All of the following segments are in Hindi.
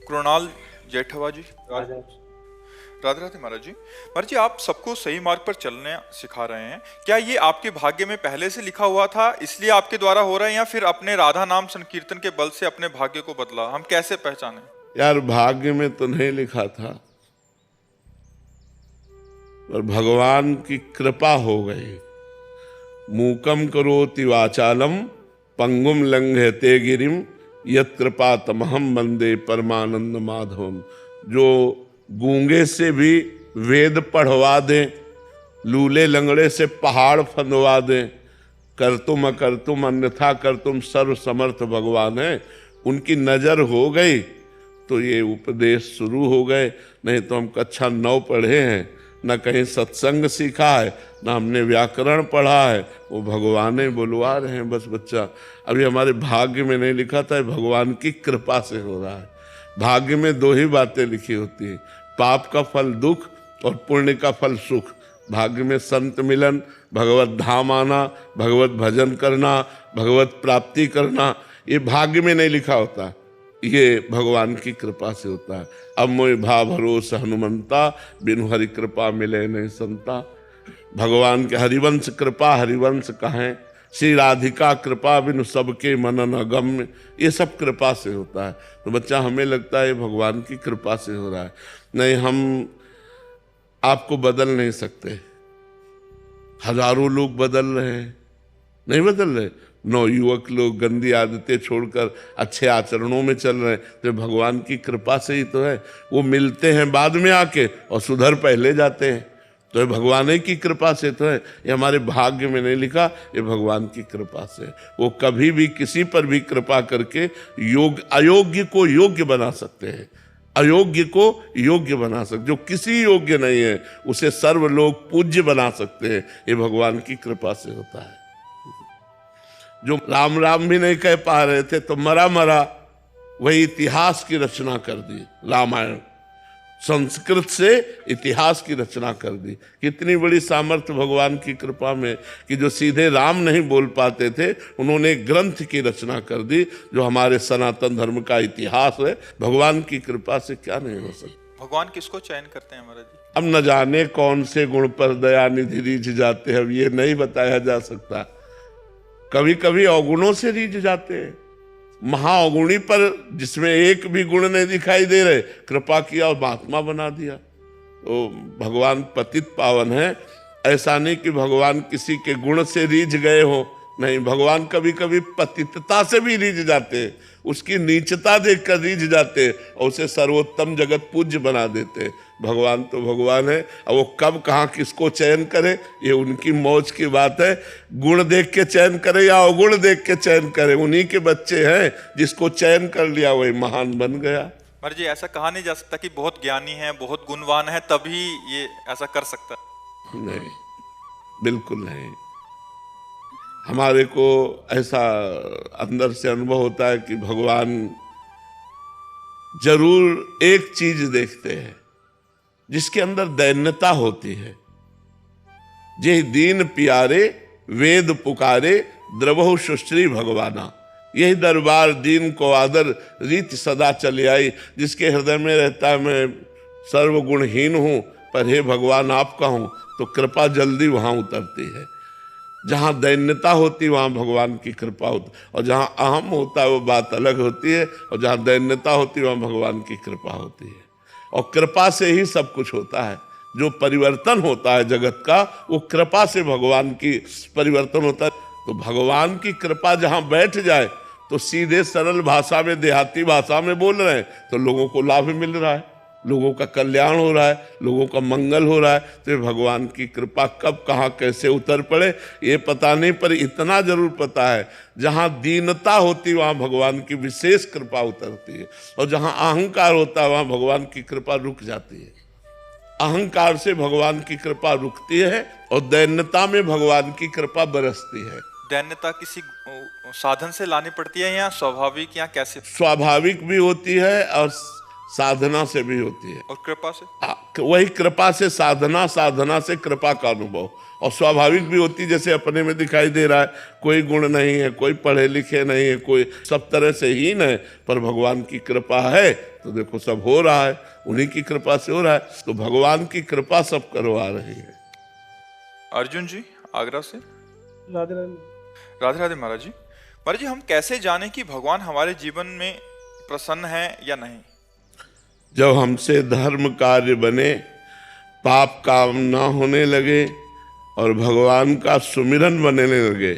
कृणाल जेठवा जी, राधे राधे महाराज जी। महाराज जी, आप सबको सही मार्ग पर चलने सिखा रहे हैं। क्या ये आपके भाग्य में पहले से लिखा हुआ था, इसलिए आपके द्वारा हो रहा है, या फिर अपने राधा नाम संकीर्तन के बल से अपने भाग्य को बदला? हम कैसे पहचाने? यार, भाग्य में तो नहीं लिखा था, पर भगवान की कृपा हो गई। मूकम करोति वाचालम पंगुम लंघयते गिरिम यत् कृपा तमहम वंदे परमानंद माधवम। जो गूंगे से भी वेद पढ़वा दे, लूले लंगड़े से पहाड़ फंदवा दे, कर तुम अकर तुम अन्यथा कर तुम सर्व समर्थ भगवान है। उनकी नजर हो गई तो ये उपदेश शुरू हो गए। नहीं तो हम कक्षा 9 पढ़े हैं, न कहीं सत्संग सीखा है, न हमने व्याकरण पढ़ा है। वो भगवान बुलवा रहे हैं बस बच्चा। अभी हमारे भाग्य में नहीं लिखा था, भगवान की कृपा से हो रहा है। भाग्य में 2 ही बातें लिखी होती हैं, पाप का फल दुख और पुण्य का फल सुख। भाग्य में संत मिलन, भगवत धाम आना, भगवत भजन करना, भगवत प्राप्ति करना, ये भाग्य में नहीं लिखा होता, ये भगवान की कृपा से होता है। अब मोहि भा भरोस हनुमंता, बिनु हरि कृपा मिले नहीं संता। भगवान के हरिवंश कृपा हरिवंश कहें, श्री राधिका कृपा बिनु सबके मनन अगम्य। ये सब कृपा से होता है। तो बच्चा, हमें लगता है भगवान की कृपा से हो रहा है। नहीं, हम आपको बदल नहीं सकते। हजारों लोग बदल रहे हैं, नहीं बदल रहे। 9 युवक लोग गंदी आदतें छोड़कर अच्छे आचरणों में चल रहे हैं, तो भगवान की कृपा से ही तो है। वो मिलते हैं बाद में आके और सुधर पहले जाते हैं, तो ये भगवान की कृपा से तो है। ये हमारे भाग्य में नहीं लिखा, ये भगवान की कृपा से। वो कभी भी किसी पर भी कृपा करके अयोग्य को योग्य बना सकते हैं, अयोग्य को योग्य बना सकते। जो किसी योग्य नहीं है उसे सर्व लोग पूज्य बना सकते हैं। ये भगवान की कृपा से होता है। जो राम राम भी नहीं कह पा रहे थे तो मरा मरा वही इतिहास की रचना कर दी। रामायण संस्कृत से इतिहास की रचना कर दी। कितनी बड़ी सामर्थ्य भगवान की कृपा में कि जो सीधे राम नहीं बोल पाते थे, उन्होंने ग्रंथ की रचना कर दी जो हमारे सनातन धर्म का इतिहास है। भगवान की कृपा से क्या नहीं हो सकता। भगवान किसको चयन करते हैं महाराज जी? अब न जाने कौन से गुण पर दया निधि रीझ जाते हैं, अब ये नहीं बताया जा सकता। कभी कभी अवगुणों से रीझ जाते हैं। महाअवगुणी पर जिसमें एक भी गुण नहीं दिखाई दे रहे, कृपा किया और महात्मा बना दिया। तो भगवान पतित पावन है। ऐसा नहीं कि भगवान किसी के गुण से रीझ गए हो, नहीं, भगवान कभी कभी पतितता से भी रीझ जाते हैं, उसकी नीचता देखकर रीझ जाते हैं और उसे सर्वोत्तम जगत पूज्य बना देते हैं। भगवान तो भगवान है, और वो कब कहाँ किसको चयन करे ये उनकी मौज की बात है। गुण देख के चयन करे या अवगुण देख के चयन करे, उन्हीं के बच्चे हैं। जिसको चयन कर लिया वही महान बन गया। महाराज जी, ऐसा कहा नहीं जा सकता कि बहुत ज्ञानी है, बहुत गुणवान है तभी ये ऐसा कर सकता है? नहीं, बिल्कुल नहीं। हमारे को ऐसा अंदर से अनुभव होता है कि भगवान जरूर एक चीज देखते हैं जिसके अंदर दैन्यता होती है। जे दीन प्यारे वेद पुकारे द्रवहु सुश्री भगवाना। यही दरबार दीन को आदर रीत सदा चली आई। जिसके हृदय में रहता है मैं सर्वगुणहीन हूं, पर हे भगवान आपका हूं, तो कृपा जल्दी वहां उतरती है। जहां दैन्यता होती वहां भगवान की कृपा होती, और जहां अहम होता है वो बात अलग होती है, और जहां दैन्यता होती है वहां भगवान की कृपा होती है। और कृपा से ही सब कुछ होता है। जो परिवर्तन होता है जगत का, वो कृपा से भगवान की परिवर्तन होता है। तो भगवान की कृपा जहां बैठ जाए तो सीधे सरल भाषा में, देहाती भाषा में बोल रहे हैं तो लोगों को लाभ मिल रहा है, लोगों का कल्याण हो रहा है, लोगों का मंगल हो रहा है। तो ये भगवान की कृपा कब कहाँ कैसे उतर पड़े ये पता नहीं, पर इतना जरूर पता है जहाँ दीनता होती वहाँ भगवान की विशेष कृपा उतरती है, और जहाँ अहंकार होता है वहाँ भगवान की कृपा रुक जाती है। अहंकार से भगवान की कृपा रुकती है और दैन्यता में भगवान की कृपा बरसती है। दैन्यता किसी साधन से लानी पड़ती है या स्वाभाविक, या कैसे? स्वाभाविक भी होती है और साधना से भी होती है। और कृपा से? वही कृपा से साधना, साधना से कृपा का अनुभव। और स्वाभाविक भी होती, जैसे अपने में दिखाई दे रहा है, कोई गुण नहीं है, कोई पढ़े लिखे नहीं है, कोई सब तरह से हीन है, पर भगवान की कृपा है तो देखो सब हो रहा है, उन्हीं की कृपा से हो रहा है। तो भगवान की कृपा सब करवा रही है। अर्जुन जी आगरा से। राधे राधे। राधे राधे महाराज जी। महाराज जी हम कैसे जाने कि भगवान हमारे जीवन में प्रसन्न है या नहीं? जब हमसे धर्म कार्य बने, पाप काम ना होने लगे और भगवान का सुमिरन बनने लगे,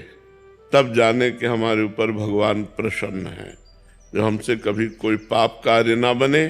तब जाने कि हमारे ऊपर भगवान प्रसन्न है। जो हमसे कभी कोई पाप कार्य ना बने,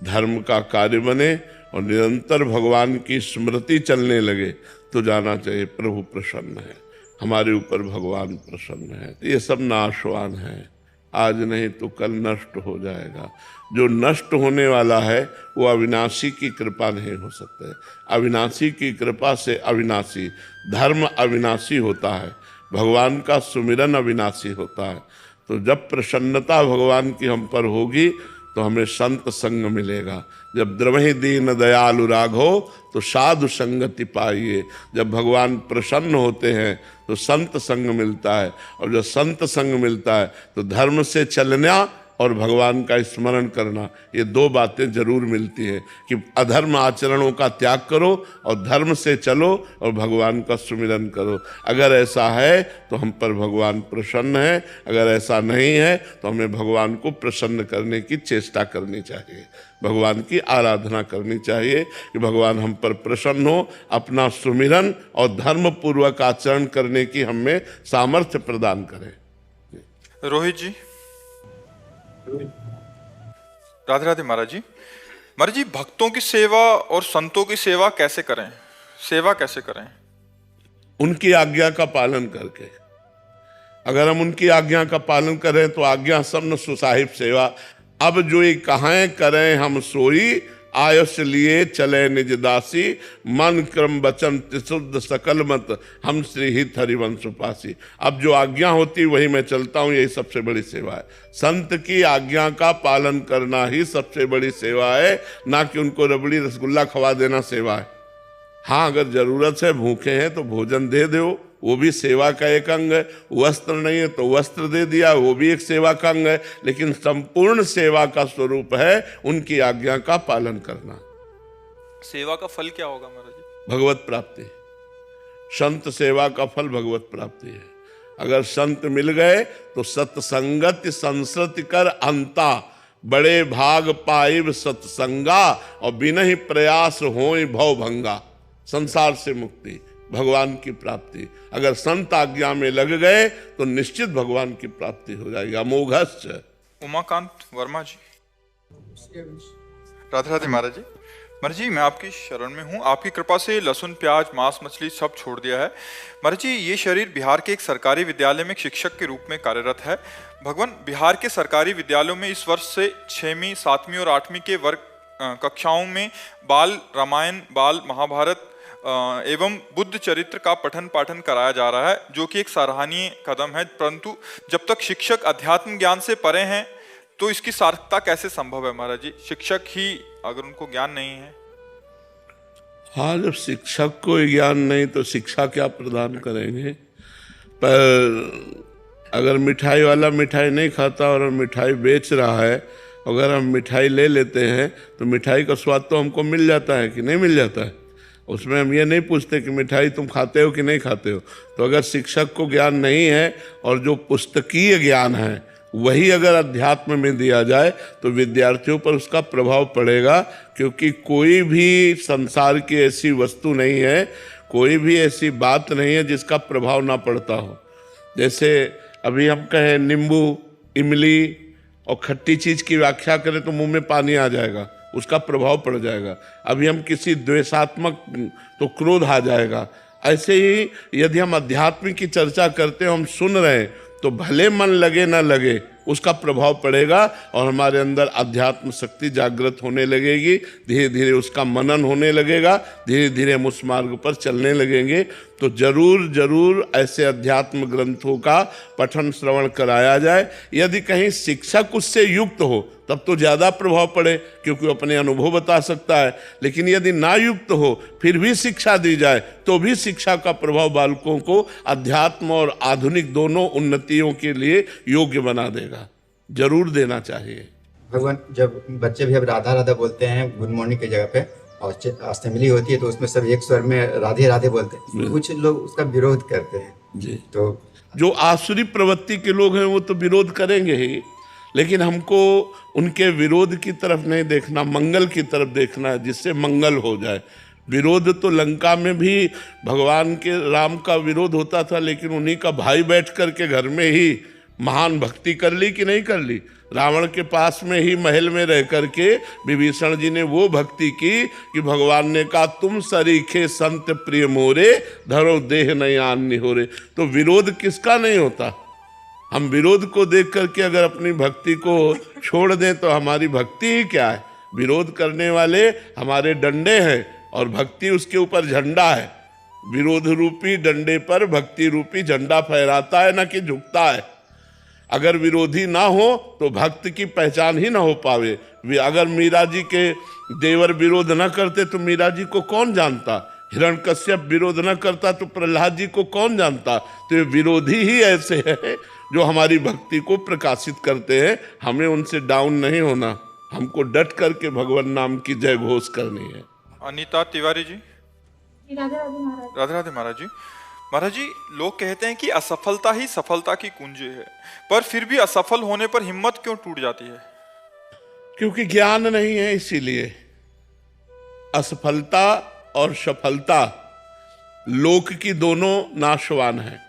धर्म का कार्य बने और निरंतर भगवान की स्मृति चलने लगे, तो जाना चाहिए प्रभु प्रसन्न है, हमारे ऊपर भगवान प्रसन्न है। तो ये सब नाशवान है, आज नहीं तो कल नष्ट हो जाएगा। जो नष्ट होने वाला है वो अविनाशी की कृपा नहीं हो सकता है। अविनाशी की कृपा से अविनाशी धर्म अविनाशी होता है, भगवान का सुमिरन अविनाशी होता है। तो जब प्रसन्नता भगवान की हम पर होगी तो हमें संत संग मिलेगा। जब द्रवहि दीन दयालु राघो तो साधु संगति पाइए। जब भगवान प्रसन्न होते हैं तो संत संग मिलता है, और जब संत संग मिलता है तो धर्म से चलना और भगवान का स्मरण करना, ये दो बातें जरूर मिलती हैं कि अधर्म आचरणों का त्याग करो और धर्म से चलो और भगवान का सुमिरन करो। अगर ऐसा है तो हम पर भगवान प्रसन्न है, अगर ऐसा नहीं है तो हमें भगवान को प्रसन्न करने की चेष्टा करनी चाहिए, भगवान की आराधना करनी चाहिए कि भगवान हम पर प्रसन्न हो, अपना सुमिरन और धर्म पूर्वक आचरण करने की हमें सामर्थ्य प्रदान करें। रोहित जी। राधे राधे महाराज जी। महाराज जी भक्तों की सेवा और संतों की सेवा कैसे करें? सेवा कैसे करें? उनकी आज्ञा का पालन करके। अगर हम उनकी आज्ञा का पालन करें तो आज्ञा सब न सुसाहिब सेवा। अब जो ये कहाँ करें हम सोई, आयुष लिए चले निज दासी, मन क्रम वचन त्रिशुद्ध सकल मत, हम श्री हित हरिवंश उपासी। अब जो आज्ञा होती वही मैं चलता हूँ, यही सबसे बड़ी सेवा है। संत की आज्ञा का पालन करना ही सबसे बड़ी सेवा है, ना कि उनको रबड़ी रसगुल्ला खवा देना सेवा है। हाँ, अगर जरूरत है, भूखे हैं तो भोजन दे दो, वो भी सेवा का एक अंग है। वस्त्र नहीं है तो वस्त्र दे दिया, वो भी एक सेवा का अंग है। लेकिन संपूर्ण सेवा का स्वरूप है उनकी आज्ञा का पालन करना। सेवा का फल क्या होगा महाराज जी? भगवत प्राप्ति। संत सेवा का फल भगवत प्राप्ति है। अगर संत मिल गए तो सत्संगत संसृति कर अंता, बड़े भाग पाइब सत्संगा, और बिना ही प्रयास होय भव भंगा। संसार से मुक्ति, भगवान की प्राप्ति। अगर संत आज्ञा में लग गए तो निश्चित भगवान की प्राप्ति हो जाएगी। अमोघश्च। उमाकांत वर्मा जी। राधे राधे महाराज जी। महाराज जी मैं आपकी शरण में हूँ, आपकी कृपा से लहसुन प्याज मांस मछली सब छोड़ दिया है। महाराज जी ये शरीर बिहार के एक सरकारी विद्यालय में एक शिक्षक के रूप में कार्यरत है। भगवान बिहार के सरकारी विद्यालयों में इस वर्ष से 6वीं 7वीं और 8वीं के वर्ग कक्षाओं में बाल रामायण, बाल महाभारत एवं बुद्ध चरित्र का पठन पाठन कराया जा रहा है, जो कि एक सराहनीय कदम है। परंतु जब तक शिक्षक अध्यात्म ज्ञान से परे हैं तो इसकी सार्थकता कैसे संभव है महाराज जी? शिक्षक ही अगर उनको ज्ञान नहीं है। हाँ, जब शिक्षक को ज्ञान नहीं तो शिक्षा क्या प्रदान करेंगे? पर अगर मिठाई वाला मिठाई नहीं खाता और मिठाई बेच रहा है, अगर हम मिठाई ले लेते हैं तो मिठाई का स्वाद तो हमको मिल जाता है कि नहीं मिल जाता है? उसमें हम ये नहीं पूछते कि मिठाई तुम खाते हो कि नहीं खाते हो। तो अगर शिक्षक को ज्ञान नहीं है और जो पुस्तकीय ज्ञान है वही अगर अध्यात्म में दिया जाए तो विद्यार्थियों पर उसका प्रभाव पड़ेगा। क्योंकि कोई भी संसार की ऐसी वस्तु नहीं है, कोई भी ऐसी बात नहीं है जिसका प्रभाव ना पड़ता हो। जैसे अभी हम कहें नींबू, इमली और खट्टी चीज की व्याख्या करें तो मुंह में पानी आ जाएगा, उसका प्रभाव पड़ जाएगा। अभी हम किसी द्वेषात्मक तो क्रोध आ जाएगा। ऐसे ही यदि हम अध्यात्म की चर्चा करते हैं, हम सुन रहे हैं, तो भले मन लगे ना लगे उसका प्रभाव पड़ेगा और हमारे अंदर अध्यात्म शक्ति जागृत होने लगेगी। धीरे धीरे उसका मनन होने लगेगा, धीरे धीरे हम उस मार्ग पर चलने लगेंगे। तो जरूर जरूर ऐसे अध्यात्म ग्रंथों का पठन श्रवण कराया जाए। यदि कहीं शिक्षक उससे युक्त हो तब तो ज़्यादा प्रभाव पड़े, क्योंकि वो अपने अनुभव बता सकता है। लेकिन यदि ना युक्त हो फिर भी शिक्षा दी जाए तो भी शिक्षा का प्रभाव बालकों को अध्यात्म और आधुनिक दोनों उन्नतियों के लिए योग्य बना देगा। जरूर देना चाहिए। भगवान जब बच्चे भी अब राधा राधा बोलते हैं गुड मॉर्निंग की जगह पे, और अष्टमिली होती है तो उसमें सब एक स्वर में राधे राधे बोलते हैं, कुछ लोग उसका विरोध करते हैं। जी, तो जो आसुरी प्रवृत्ति के लोग हैं वो तो विरोध करेंगे ही, लेकिन हमको उनके विरोध की तरफ नहीं देखना, मंगल की तरफ देखना है, जिससे मंगल हो जाए। विरोध तो लंका में भी भगवान के राम का विरोध होता था, लेकिन उन्हीं का भाई बैठ कर के घर में ही महान भक्ति कर ली कि नहीं कर ली। रावण के पास में ही महल में रह करके विभीषण जी ने वो भक्ति की कि भगवान ने कहा तुम सरीखे संत प्रिय मोरे, धरो देह नयान निहोरे। तो विरोध किसका नहीं होता। हम विरोध को देख करके अगर अपनी भक्ति को छोड़ दें तो हमारी भक्ति ही क्या है। विरोध करने वाले हमारे डंडे हैं और भक्ति उसके ऊपर झंडा है। विरोध रूपी डंडे पर भक्ति रूपी झंडा फहराता है, ना कि झुकता है। अगर विरोधी ना हो तो भक्त की पहचान ही ना हो पावे। अगर मीरा जी के देवर विरोध न करते तो मीरा जी को कौन जानता। हिरण्यकश्यप विरोध न करता तो प्रहलाद जी को कौन जानता। तो ये विरोधी ही ऐसे हैं जो हमारी भक्ति को प्रकाशित करते हैं। हमें उनसे डाउन नहीं होना, हमको डट करके भगवान नाम की जय घोष करनी है। अनीता तिवारी जी। राधे राधे महाराज। राधे राधे महाराज जी। महाराज जी, लोग कहते हैं कि असफलता ही सफलता की कुंजी है, पर फिर भी असफल होने पर हिम्मत क्यों टूट जाती है? क्योंकि ज्ञान नहीं है। इसीलिए असफलता और सफलता लोक की दोनों नाशवान है।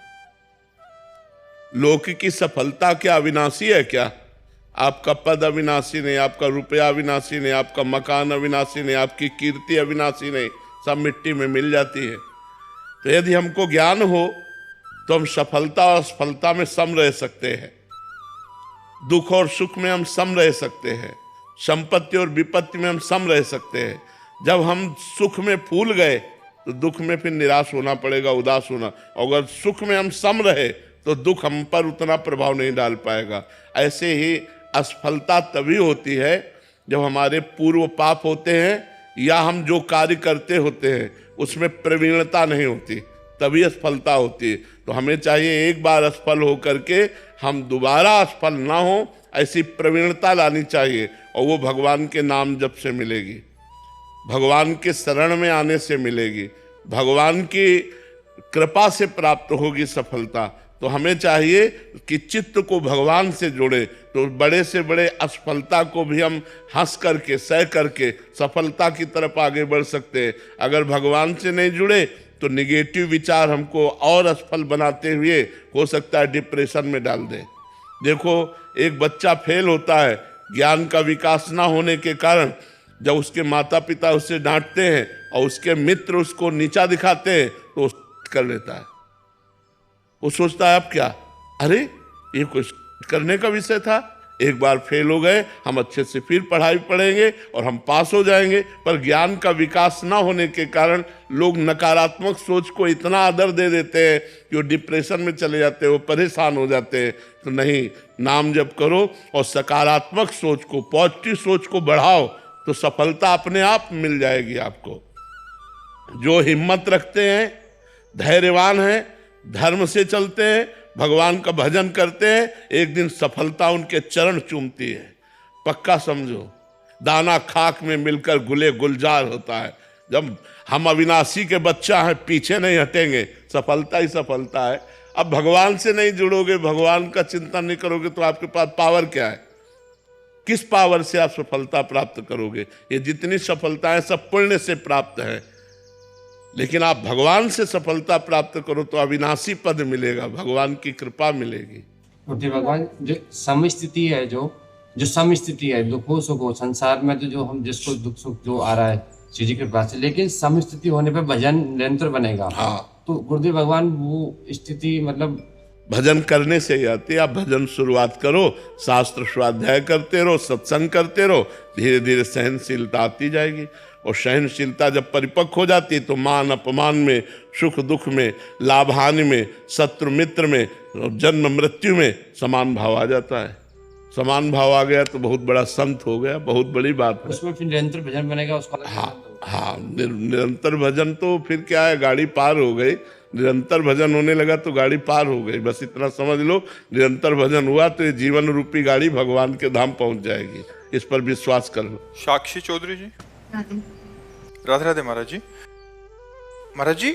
लोक की सफलता क्या अविनाशी है क्या? आपका पद अविनाशी नहीं, आपका रुपया अविनाशी नहीं, आपका मकान अविनाशी नहीं, आपकी कीर्ति अविनाशी नहीं, सब मिट्टी में मिल जाती है। तो यदि हमको ज्ञान हो तो हम सफलता और असफलता में सम रह सकते हैं, दुख और सुख में हम सम रह सकते हैं, संपत्ति और विपत्ति में हम सम रह सकते हैं। जब हम सुख में फूल गए तो दुख में फिर निराश होना पड़ेगा, उदास होना। अगर सुख में हम सम रहे तो दुख हम पर उतना प्रभाव नहीं डाल पाएगा। ऐसे ही असफलता तभी होती है जब हमारे पूर्व पाप होते हैं या हम जो कार्य करते होते हैं उसमें प्रवीणता नहीं होती, तभी असफलता होती है। तो हमें चाहिए एक बार असफल हो करके हम दोबारा असफल ना हो, ऐसी प्रवीणता लानी चाहिए। और वो भगवान के नाम जप से मिलेगी, भगवान के शरण में आने से मिलेगी, भगवान की कृपा से प्राप्त होगी सफलता। तो हमें चाहिए कि चित्त को भगवान से जोड़े, तो बड़े से बड़े असफलता को भी हम हंस करके सह करके सफलता की तरफ आगे बढ़ सकते हैं। अगर भगवान से नहीं जुड़े तो निगेटिव विचार हमको और असफल बनाते हुए हो सकता है डिप्रेशन में डाल दे। देखो, एक बच्चा फेल होता है ज्ञान का विकास ना होने के कारण। जब उसके माता पिता उससे डांटते हैं और उसके मित्र उसको नीचा दिखाते हैं तो कर लेता है। वो सोचता है अब क्या, अरे ये कुछ करने का विषय था, एक बार फेल हो गए, हम अच्छे से फिर पढ़ाई पढ़ेंगे और हम पास हो जाएंगे। पर ज्ञान का विकास ना होने के कारण लोग नकारात्मक सोच को इतना आदर दे देते हैं कि वो डिप्रेशन में चले जाते हैं, वो परेशान हो जाते हैं। तो नहीं, नाम जप करो और सकारात्मक सोच को, पॉजिटिव सोच को बढ़ाओ तो सफलता अपने आप मिल जाएगी आपको। जो हिम्मत रखते हैं, धैर्यवान हैं, धर्म से चलते हैं, भगवान का भजन करते हैं, एक दिन सफलता उनके चरण चूमती है। पक्का समझो, दाना खाक में मिलकर गुले गुलजार होता है। जब हम अविनाशी के बच्चा हैं, पीछे नहीं हटेंगे, सफलता ही सफलता है। अब भगवान से नहीं जुड़ोगे, भगवान का चिंतन नहीं करोगे तो आपके पास पावर क्या है? किस पावर से आप सफलता प्राप्त करोगे? ये जितनी सफलताएं सब पुण्य से प्राप्त है, लेकिन आप भगवान से सफलता प्राप्त करो तो अविनाशी पद मिलेगा, भगवान की कृपा मिलेगी। भगवान जो समस्थिति है, जो समस्थिति है, दुखों सुखों संसार में तो जो हम जिसको दुख सुख जो आ रहा है श्री जी के पास से, लेकिन समस्थिति होने पर भजन निरंतर बनेगा। हाँ, तो गुरुदेव भगवान वो स्थिति मतलब भजन करने से ही आती है। आप भजन शुरुआत करो, शास्त्र स्वाध्याय करते रहो, सत्संग करते रहो, धीरे धीरे सहनशीलता आती जाएगी। और सहनशीलता जब परिपक्व हो जाती है तो मान अपमान में, सुख दुख में, लाभ हानि में, शत्रु मित्र में, जन्म मृत्यु में समान भाव आ जाता है। समान भाव आ गया तो बहुत बड़ा संत हो गया, बहुत बड़ी बात है। उसमें फिर निरंतर भजन बनेगा उसका। हाँ, निरंतर भजन तो फिर क्या है, गाड़ी पार हो गई। निरंतर भजन होने लगा तो गाड़ी पार हो गई, बस इतना समझ लो। निरंतर भजन हुआ तो ये जीवन रूपी गाड़ी भगवान के धाम पहुंच जाएगी। इस पर विश्वास कर लो। साक्षी चौधरी जी। राधे राधे राधे महाराज जी। महाराज जी,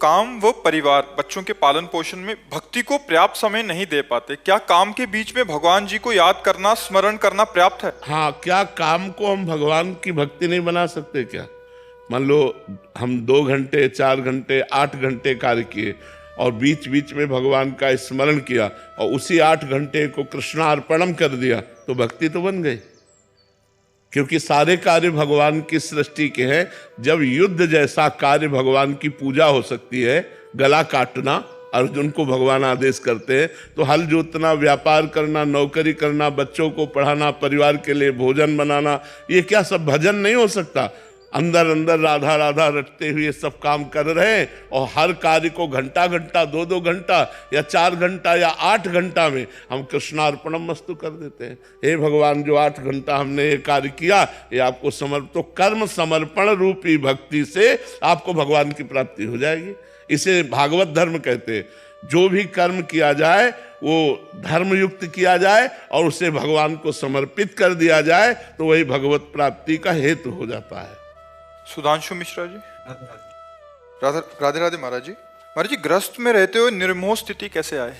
काम व परिवार बच्चों के पालन पोषण में भक्ति को पर्याप्त समय नहीं दे पाते, क्या काम के बीच में भगवान जी को याद करना, स्मरण करना पर्याप्त है? हाँ, क्या काम को हम भगवान की भक्ति नहीं बना सकते क्या? मान लो हम 2 घंटे 4 घंटे 8 घंटे कार्य किए और बीच बीच में भगवान का स्मरण किया और उसी 8 घंटे को कृष्णार्पणम कर दिया, तो भक्ति तो बन गई। क्योंकि सारे कार्य भगवान की सृष्टि के हैं। जब युद्ध जैसा कार्य भगवान की पूजा हो सकती है, गला काटना, अर्जुन को भगवान आदेश करते हैं, तो हल जोतना, व्यापार करना, नौकरी करना, बच्चों को पढ़ाना, परिवार के लिए भोजन बनाना, ये क्या सब भजन नहीं हो सकता? अंदर अंदर राधा राधा रटते हुए सब काम कर रहे हैं और हर कार्य को घंटा घंटा 2-2 घंटा या 4 घंटा या 8 घंटा में हम कृष्णार्पणम मस्तु कर देते हैं। हे भगवान, जो 8 घंटा हमने ये कार्य किया, ये आपको तो कर्म समर्पण रूपी भक्ति से आपको भगवान की प्राप्ति हो जाएगी। इसे भागवत धर्म कहते हैं। जो भी कर्म किया जाए वो धर्मयुक्त किया जाए और उसे भगवान को समर्पित कर दिया जाए, तो वही भगवत प्राप्ति का हेतु हो जाता है। सुधांशु मिश्रा जी। राधे राधे महाराज जी। महाराज जी, ग्रस्त में रहते हुए निर्मोह स्थिति कैसे आए?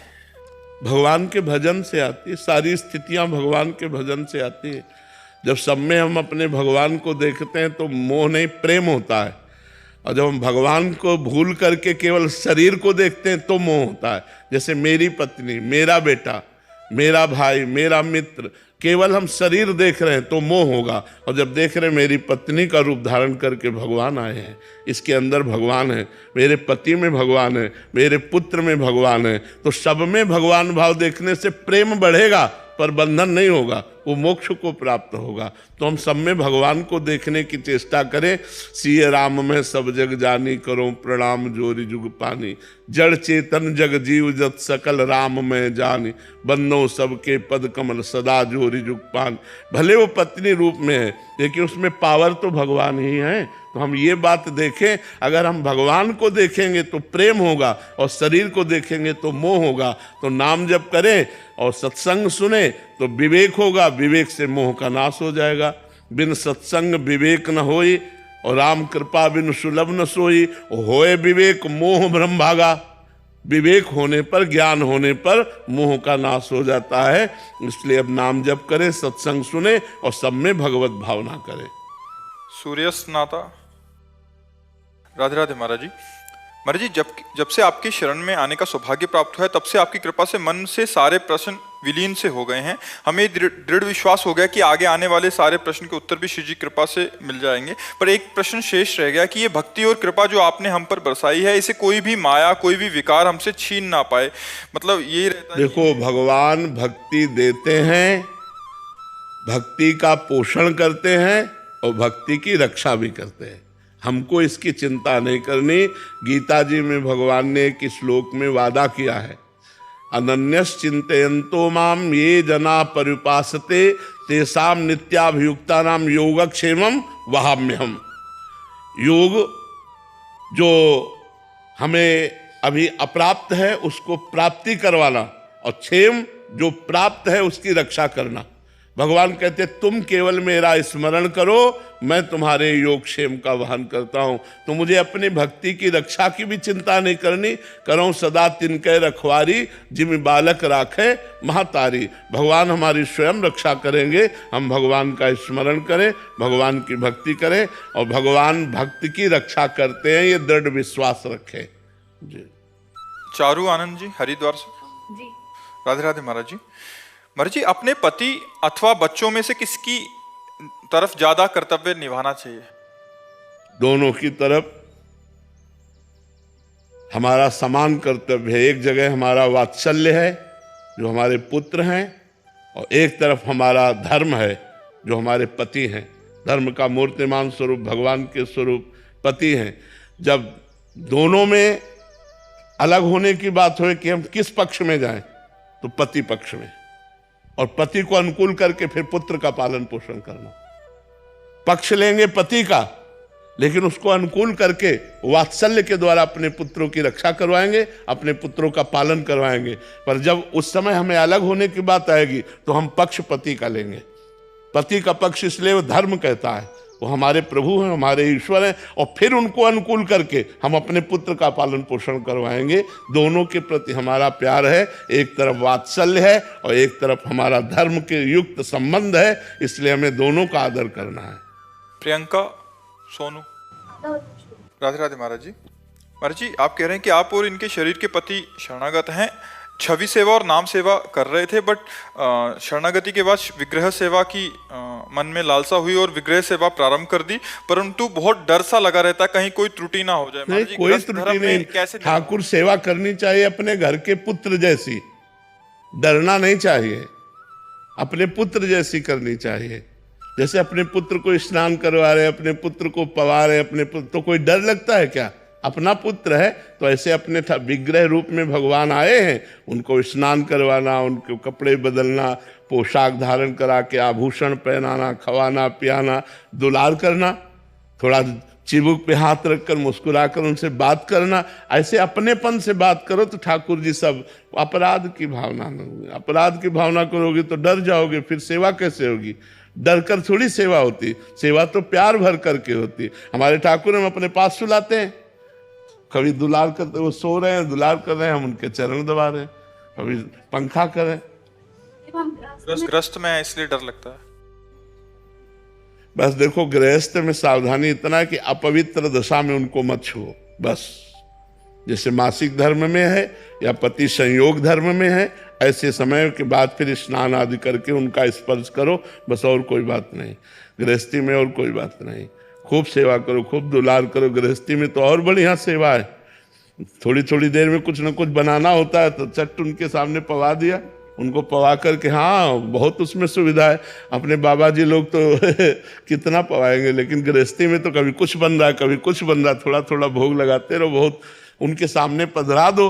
भगवान के भजन से आती है। सारी स्थितियां भगवान के भजन से आती है। जब सब में हम अपने भगवान को देखते हैं तो मोह नहीं, प्रेम होता है। और जब हम भगवान को भूल करके केवल शरीर को देखते हैं तो मोह होता है। जैसे मेरी पत्नी, मेरा बेटा, मेरा भाई, मेरा मित्र, केवल हम शरीर देख रहे हैं तो मोह होगा। और जब देख रहे हैं मेरी पत्नी का रूप धारण करके भगवान आए हैं, इसके अंदर भगवान है, मेरे पति में भगवान है, मेरे पुत्र में भगवान है, तो सब में भगवान भाव देखने से प्रेम बढ़ेगा, पर बंधन नहीं होगा, वो मोक्ष को प्राप्त होगा। तो हम सब में भगवान को देखने की चेष्टा करें। सिय राम में सब जग जानी, करो प्रणाम जोरी जुग पानी, जड़ चेतन जग जीव जत सकल राम में जानी, बंदो सबके पद कमल सदा जोरी जुग पान। भले वो पत्नी रूप में है, लेकिन उसमें पावर तो भगवान ही है। तो हम ये बात देखें, अगर हम भगवान को देखेंगे तो प्रेम होगा और शरीर को देखेंगे तो मोह होगा। तो नाम जप करें और सत्संग सुने तो विवेक होगा, विवेक से मोह का नाश हो जाएगा। बिन सत्संग विवेक न होई और राम कृपा बिन सुलभ न सोई, होए विवेक मोह भ्रम भागा। विवेक होने पर, ज्ञान होने पर मोह का नाश हो जाता है। इसलिए अब नाम जप करें, सत्संग सुने और सब में भगवत भावना करें। सूर्यस नाता। राधे राधे महाराज जी। महाराज जी, जब से आपकी शरण में आने का सौभाग्य प्राप्त हुआ है, तब से आपकी कृपा से मन से सारे प्रश्न विलीन से हो गए हैं। हमें दृढ़ विश्वास हो गया कि आगे आने वाले सारे प्रश्न के उत्तर भी श्री जी कृपा से मिल जाएंगे। पर एक प्रश्न शेष रह गया कि ये भक्ति और कृपा जो आपने हम पर बरसाई है, इसे कोई भी माया, कोई भी विकार हमसे छीन ना पाए। मतलब ये रहता है। देखो, भगवान भक्ति देते हैं, भक्ति का पोषण करते हैं और भक्ति की रक्षा भी करते हैं। हमको इसकी चिंता नहीं करनी। गीता जी में भगवान ने एक श्लोक में वादा किया है, अनन्यस चिंतयन्तो माम ये जना परिपासते तेषाम नित्याभियुक्तानाम योगक्षेमम वहाम्यहम। योग जो हमें अभी अप्राप्त है उसको प्राप्ति करवाना और क्षेम जो प्राप्त है उसकी रक्षा करना। भगवान कहते तुम केवल मेरा स्मरण करो, मैं तुम्हारे योगक्षेम का वहन करता हूं। तो मुझे अपनी भक्ति की रक्षा की भी चिंता नहीं करनी। करो सदा तिनके रखवारी, जिम बालक राखे महातारी। भगवान हमारी स्वयं रक्षा करेंगे। हम भगवान का स्मरण करें, भगवान की भक्ति करें और भगवान भक्ति की रक्षा करते हैं, ये दृढ़ विश्वास रखें जी। चारू आनंद जी, हरिद्वार से। जी। राधे राधे महाराज जी। महाराज जी, अपने पति अथवा बच्चों में से किसकी तरफ ज्यादा कर्तव्य निभाना चाहिए? दोनों की तरफ हमारा समान कर्तव्य है। एक जगह हमारा वात्सल्य है जो हमारे पुत्र हैं, और एक तरफ हमारा धर्म है जो हमारे पति हैं। धर्म का मूर्तिमान स्वरूप भगवान के स्वरूप पति हैं। जब दोनों में अलग होने की बात हो कि हम किस पक्ष में जाएं, तो पति पक्ष में, और पति को अनुकूल करके फिर पुत्र का पालन पोषण करना। पक्ष लेंगे पति का, लेकिन उसको अनुकूल करके वात्सल्य के द्वारा अपने पुत्रों की रक्षा करवाएंगे, अपने पुत्रों का पालन करवाएंगे। पर जब उस समय हमें अलग होने की बात आएगी तो हम पक्ष पति का लेंगे। पति का पक्ष इसलिए वो धर्म कहता है, वो हमारे प्रभु हैं, हमारे ईश्वर हैं, और फिर उनको अनुकूल करके हम अपने पुत्र का पालन पोषण करवाएंगे। दोनों के प्रति हमारा प्यार है, एक तरफ वात्सल्य है और एक तरफ हमारा धर्म के युक्त संबंध है, इसलिए हमें दोनों का आदर करना है। प्रियंका, सोनू, राधे राधे महाराज जी। महाराज जी, आप कह रहे हैं कि आप और इनके शरीर के पति शरणागत हैं, छवि सेवा और नाम सेवा कर रहे थे, बट शरणागति के बाद विग्रह सेवा की मन में लालसा हुई और विग्रह सेवा प्रारंभ कर दी, परंतु बहुत डर सा लगा रहता, कहीं कोई त्रुटि ना हो जाए। नहीं, कोई त्रुटि नहीं। कैसे ठाकुर सेवा करनी चाहिए अपने घर के पुत्र जैसी, डरना नहीं चाहिए, अपने पुत्र जैसी करनी चाहिए। जैसे अपने पुत्र को स्नान करवा रहे, अपने पुत्र को पवा रहे, अपने पुत्र, तो कोई डर लगता है क्या? अपना पुत्र है तो ऐसे अपने विग्रह रूप में भगवान आए हैं, उनको स्नान करवाना, उनको कपड़े बदलना, पोशाक धारण करा के आभूषण पहनाना, खवाना पियाना, दुलार करना, थोड़ा चिबुक पे हाथ रखकर मुस्कुराकर उनसे बात करना, ऐसे अपनेपन से बात करो तो ठाकुर जी सब अपराध की भावना न, अपराध की भावना करोगे तो डर जाओगे, फिर सेवा कैसे होगी? डर कर थोड़ी सेवा होती, सेवा तो प्यार भर करके होती। हमारे ठाकुर हम अपने पास सुलाते हैं, कभी दुलार करते, वो सो रहे हैं दुलार कर रहे हैं, हम उनके चरण दबा रहे हैं, कभी पंखा करें। ग्रस्त में इसलिए डर लगता है। बस देखो, गृहस्थ में सावधानी इतना है कि अपवित्र दशा में उनको मत छुओ, बस। जैसे मासिक धर्म में है या पति संयोग धर्म में है, ऐसे समय के बाद फिर स्नान आदि करके उनका स्पर्श करो, बस, और कोई बात नहीं। गृहस्थी में और कोई बात नहीं। खूब सेवा करो, खूब दुलार करो। गृहस्थी में तो और बढ़िया सेवा है, थोड़ी थोड़ी देर में कुछ ना कुछ बनाना होता है तो चट उनके सामने पवा दिया, उनको पवा करके, हाँ बहुत उसमें सुविधा है। अपने बाबा जी लोग तो कितना पवाएंगे, लेकिन गृहस्थी में तो कभी कुछ बन रहा है, कभी कुछ बन रहा है, थोड़ा थोड़ा भोग लगाते रहो। बहुत उनके सामने पधरा दो,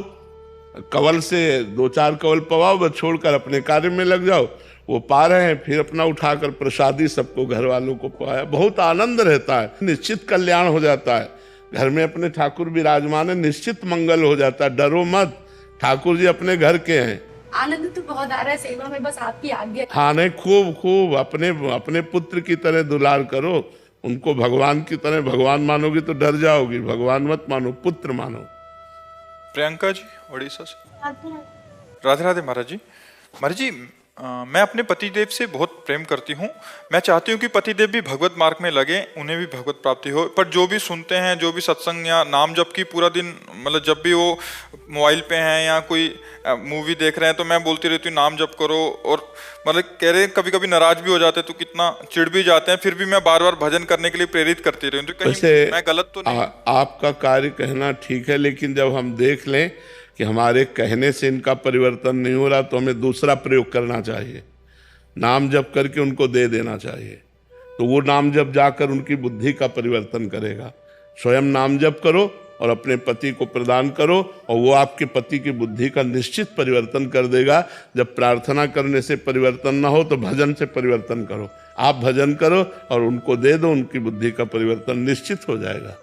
कवल से 2-4 कवल पवाओ, बस छोड़कर अपने कार्य में लग जाओ। वो पा रहे हैं, फिर अपना उठाकर प्रसादी सबको घर वालों को पवाया, बहुत आनंद रहता है, निश्चित कल्याण हो जाता है। घर में अपने ठाकुर विराजमान है, निश्चित मंगल हो जाता है। डरो मत, ठाकुर जी अपने घर के हैं। आनंद तो बहुत आ रहा है सेवा में, बस आपकी आज्ञा। हाँ, नहीं, खूब खूब अपने पुत्र की तरह दुलार करो, उनको भगवान की तरह। भगवान मानोगी तो डर जाओगी, भगवान मत मानो, पुत्र मानो। प्रियंका जी, उड़ीसा से। राधे राधे महाराज जी। महाराज जी, मैं अपने पतिदेव से बहुत प्रेम करती हूँ। मैं चाहती हूँ कि पतिदेव भी भगवत मार्ग में लगे, उन्हें भी भगवत प्राप्ति हो, पर जो भी सुनते हैं, जो भी सत्संग या नाम जप की पूरा दिन, मतलब जब भी वो मोबाइल पे हैं या कोई मूवी देख रहे हैं तो मैं बोलती रहती हूँ नाम जप करो, और मतलब कह रहे कभी कभी नाराज भी हो जाते हैं तो कितना चिढ़ भी जाते हैं, फिर भी मैं बार बार भजन करने के लिए प्रेरित करती रही हूँ। तो कहीं मैं गलत तो नहीं? आपका कार्य कहना ठीक है, लेकिन जब हम देख लें कि हमारे कहने से इनका परिवर्तन नहीं हो रहा तो हमें दूसरा प्रयोग करना चाहिए, नाम जप करके उनको दे देना चाहिए, तो वो नाम जप जाकर उनकी बुद्धि का परिवर्तन करेगा। स्वयं नाम जप करो और अपने पति को प्रदान करो, और वो आपके पति की बुद्धि का निश्चित परिवर्तन कर देगा। जब प्रार्थना करने से परिवर्तन ना हो तो भजन से परिवर्तन करो। आप भजन करो और उनको दे दो, उनकी बुद्धि का परिवर्तन निश्चित हो जाएगा।